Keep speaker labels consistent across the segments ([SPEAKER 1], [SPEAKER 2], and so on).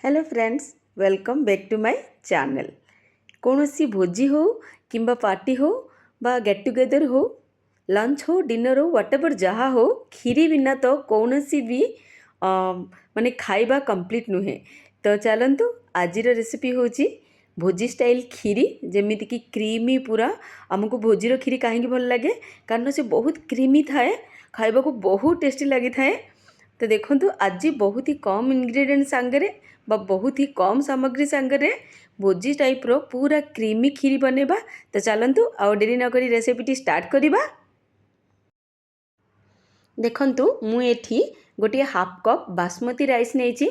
[SPEAKER 1] Hello friends, welcome back to my channel. कौन सी भोजी हो किंबा पार्टी हो बा गेट टुगेदर हो, लंच हो, डिनर हो, व्हाटएवर जहाँ हो, खीरी बिना तो कौन सी भी माने खाइबा कंप्लीट नुहे। तो चलतु आज रेसिपी होची भोजी स्टाइल खीरी, जेमिति कि क्रीमी पूरा। आमको भोजीर खीरी कहीं भल लगे कारण से बहुत क्रीमी थाए, खाइबा को बहुत टेस्टी लगी थाए। तो देखो आज बहुत ही कम इंग्रेडिएंट सांगरे बहुत ही कम सामग्री सांगरे भोजी टाइप रो पूरा क्रीमी खीरी बनेबा। तो चलतु आउ डेरी नक रेसिपीटी स्टार्ट करवा। देखंतु मु एठी गोटे हाफ कप बासमती राइस नहीं।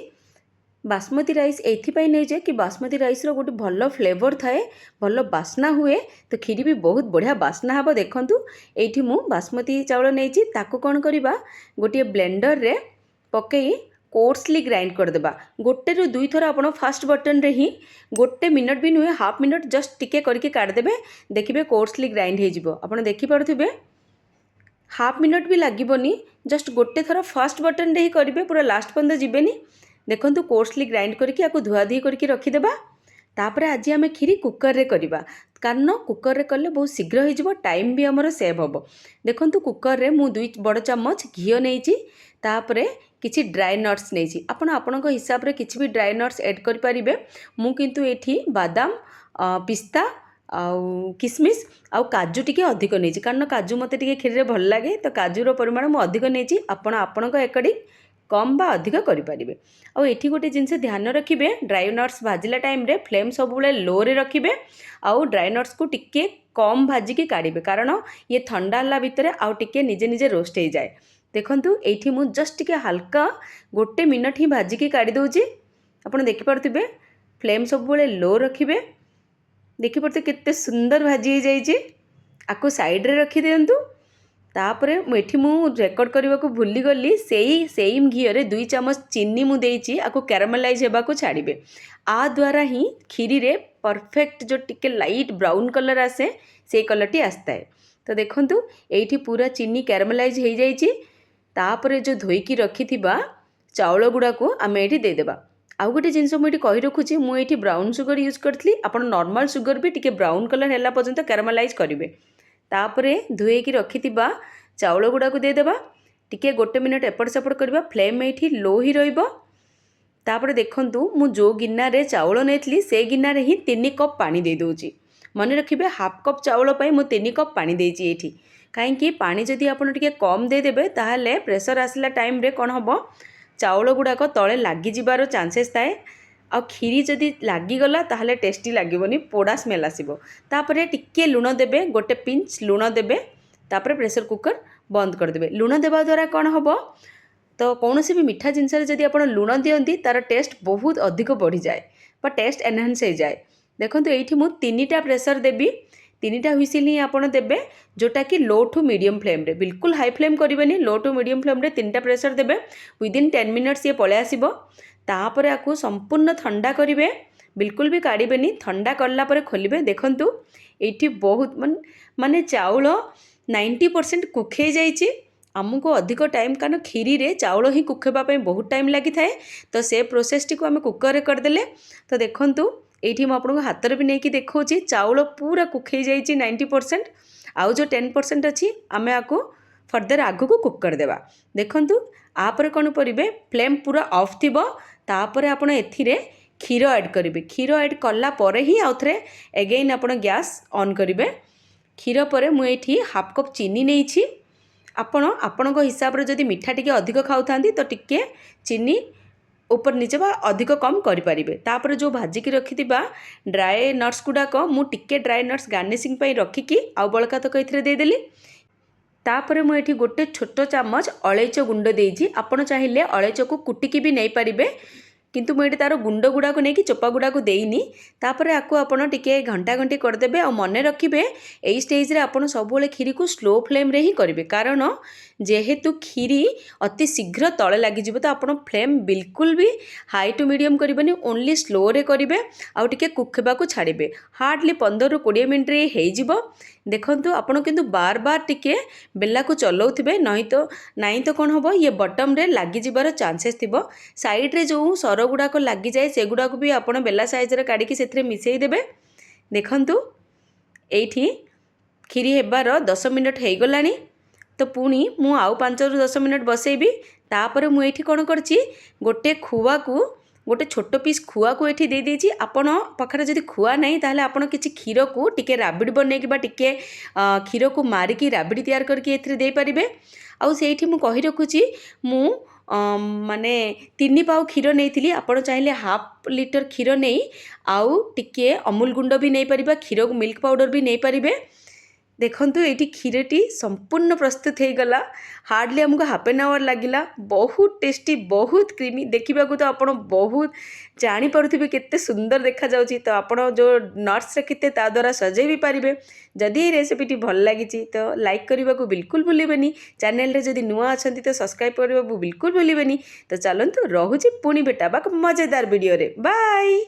[SPEAKER 1] बासमती राइस एथिपाई नहीं जे कि बासमती राइस रो गोटे भल फ्लेवर थाए, भल बास्ना हुए, तो खीरी भी बहुत बढ़िया बास्ना हम। देखंतु एठी मु बासमती चावल नहीं, ताको कौन करवा गोटे ब्लेंडर रे पकई कोर्सली ग्राइंड करदेबा। गोटे रु दुई थर आप फास्ट बटन रे ही गोटे मिनट भी नुहे, हाफ मिनट जस्ट टिके करके काटदेबे, देखिए कोर्सली ग्राइंड हो। आपड़ देखिपे हाफ मिनट भी लगभग, जस्ट गोटे थर फास्ट बटन रे ही करेंगे, पूरा लास्ट पर्यंत जीवेनी। देखो कोर्सली ग्राइंड करके धुआधुई करके रखीदेबा। तापर आज आम खीरी कुकर रे करवा, कारण कुकर रे कले बहुत शीघ्र हो, टाइम भी आमर सेव हम। देखो कुकर रे मु 2 बड़ चम्मच घी नहीं, तापरे किछि ड्राई नट्स नहीं। आपण हिसाब रे किछि भी ड्राई नट्स ऐड कर पारिबे। मु किंतु एठी बादाम, पिस्ता आउ किसमिस आउ काजू टिके अधिक नहीं, कारण काजू मते टिके खीरी रे भल लगे, तो काजूर परिमाण मु अधिक नहीं। आपण एकड़ी कम बा अधिक करें। आउ एठी गोटे जिनसे ध्यान रखिए, ड्राई नट्स भाजिला टाइम रे फ्लेम सब लो रे रखिए। आउ ड्राई नट्स को टिके कम भाजिकी काढ़े, कारण ये ठंडा हला भितर आउ टिके निजे निजे रोस्ट हो जाए। देखंतु एठी मु जस्ट टिके हल्का गोटे मिनट ही भाजिकी काढ़ी दउची। आपण देखि पारथिबे फ्लेम सब लो रखिए। देखि पारथिबे केते सुंदर भाजी हो जाइए। आको साइड रे रखी दियंतु। तापरे एठी मु रेकर्ड करने को भूली गली, सेम घी रे 2 चम्मच चीनी मु देइची, आको कैरामेलाइज हेबा को छाड़िबे। आ द्वारा ही खीरी रे परफेक्ट जो टिके लाइट ब्राउन कलर आसे, से कलर टी आस्ता है। तो देखंतु एठी पूरा चीनी कैरामेलाइज हो जाइची। तापरे जो धोईकी रखिथिबा चाउल गुड़ा को आमे एठी दे देबा। आउ गोटे जिनस मुझे कही रखुची, मु एठी ब्राउन सुगर यूज करथली, आपण नॉर्मल सुगर भी टिके ब्राउन कलर हैला पर्यंत कैरामेलाइज करिवे। तापरे धुएकी रखिथिबा चाउल गुड़ा को दे देबा। टिके गोटे मिनट एपट सेपट करबा, फ्लेम एठी लो ही रहिबो। तापरे देखंतु मु जो गिन्ना रे चाउल नेथली, से गिन्ना रे ही 3 कप पानी दे दोची। मन रखिबे हाफ कप चाउल पई मु 3 कप पानी देची एठी। काहेकि पानी जदि आपण टिके कम दे देबे, ताहले प्रेशर आसला टाइम रे कोन हबो, चाउल गुड़ाक तले लागी जिबार चांसेस थाए। आ खीरी जदि लागिगला ताहले टेस्टी लागिबोनी, पोड़ा स्मेल आसीबो। तापरे टिके लुण देबे, गोटे पिंच लुण देबे। तापरे प्रेशर कुकर बंद कर देबे। लुण देबा द्वारा कौन हम, तो कौन सी भी मीठा जिनस जदि आप लुण दियंती, तार टेस्ट बहुत अधिक बढ़ी जाए बा टेस्ट एनहांस हो जाए। देखो ये मुझे 3टा प्रेशर देवी, 3टा हुइसिल ही आप देबे, जोटा कि लो टू मीडियम फ्लेम रे, बिल्कुल हाई फ्लेम करेंगे, लो टू मीडियम फ्लेम रे 3टा प्रेशर देबे। विदिन 10 मिनिट्स ये पलै आसिबो। तापर आपको संपूर्ण ठंडा करेंगे, बिल्कुल भी काढ़ेनि। ठंडा करला परे खोलिबे। देखंतु एठी बहुत माने चाउल 90% कुक हो जाइए। आमको अधिक टाइम, कारण खीरी रे चाउल ही कुक होगापी बहुत टाइम लगी थाए, तो से प्रोसेस टी आम कुकर रे करदेले। तो देखंतु एठी मु आपको हाथ भी नहीं देखा, चाउल पूरा कुक हो जाइए 90%। आउ जो 10% अच्छी आम आपको फर्दर आग को कुक करदेवा। देखंतु आपरे कौन करेंगे, फ्लेम पूरा ऑफ थी, तापर आपड़ एथिरे क्षीर ऐड करेंगे। क्षीर ऐड कला परे ही आउ थे एगेन आप गैस ऑन करेंगे। क्षीर पर मुझे हाफ कप चीनी नहीं। आपण हिसाब रे जदि मीठा टिके अधिक खाऊता तो टिके चीनी ऊपर नीचे बा अधिक कम करें। तापर जो भाजिकी रखी ड्राई नट्स गुड़ाक मु टिके ड्राई नट्स गार्निशिंग पे रखिकी आउ बड़का तक ये देदेली। तापर मुझे गोटे छोट चामच अलैच गुंड देइछि। आपण चाहिए अलैच को कुटिकी भी नहीं पारिबे, किंतु मुझे तार गुंड गुड़ा को लेकिन चोपा गुड़ा को देनी। तापर आपको आपड़ टिके घंटा घंटी करदे। और मन रखिए यही स्टेज रे आपड़ सब खीरी को स्लो फ्लेम रे ही करेंगे, कारण जेहेतु खीरी अति शीघ्र तले लगी, तो आपड़ फ्लेम बिल्कुल भी हाई टू मीडियम करेंगे, ओनली स्लो रे करेंगे। आउ टिके कुक होगा छाड़े, हार्डली 15 ରୁ 20 मिनट रे हो। देखंतु आपण किंतु बार बार टिके बेला को चलाउथिबे, नहीं तो कौन हम ये बटम रे लगी जिबार चांसेस थिबो। साइड रे जो सर ସର गुड़ाक लगी जाए से गुड़ाक भी आप बेला साइज्र काढ़ी से मिसई देबे। देखंतु एठी खीरी हेबार 10 मिनट हो गला तो पुणी मु आउ 5 ରୁ 10 मिनट बसैबी। तापर मु एठी कोन करछि गोटे खुआ को गोटे छोट पीस खुआ को एठी दे देछि। आपण पाखरे जदि खुआ नहीं ताहले आपण किछि खीर को टिके राबिड बनेकी बा टिके खीर को मारिकी राबिड तैयार करके एथरे दे परिबे। आउ सेठी मु कहि रखुछि मु माने 3 पाउ खीर नहीं आपण चाहिए हाफ लिटर खीर नहीं आउ टिके अमूल गुंड भी नहीं परिबा खीर को मिल्क पाउडर भी नहीं परिबे। देखंतु एटी खीरटी संपूर्ण प्रस्तुत हो गला। हार्डली हमको हाफ एन आवर लगिला। बहुत टेस्टी बहुत क्रीमी देखा तो आप बहुत जानीपे केते सुंदर देखा जाउची। तो आप जो नट्स रखिते ता द्वारा सजे भी पारिबे। जदि ये रेसिपीटी भल लगी तो लाइक करने को बिल्कुल भूलिबेनी। चैनल रे जदि नुआ अछंती तो सब्सक्राइब करने को बिल्कुल भूलिबेनी। तो चलंतु रहुची पुणी भेटा बा मजेदार वीडियो रे। बाय।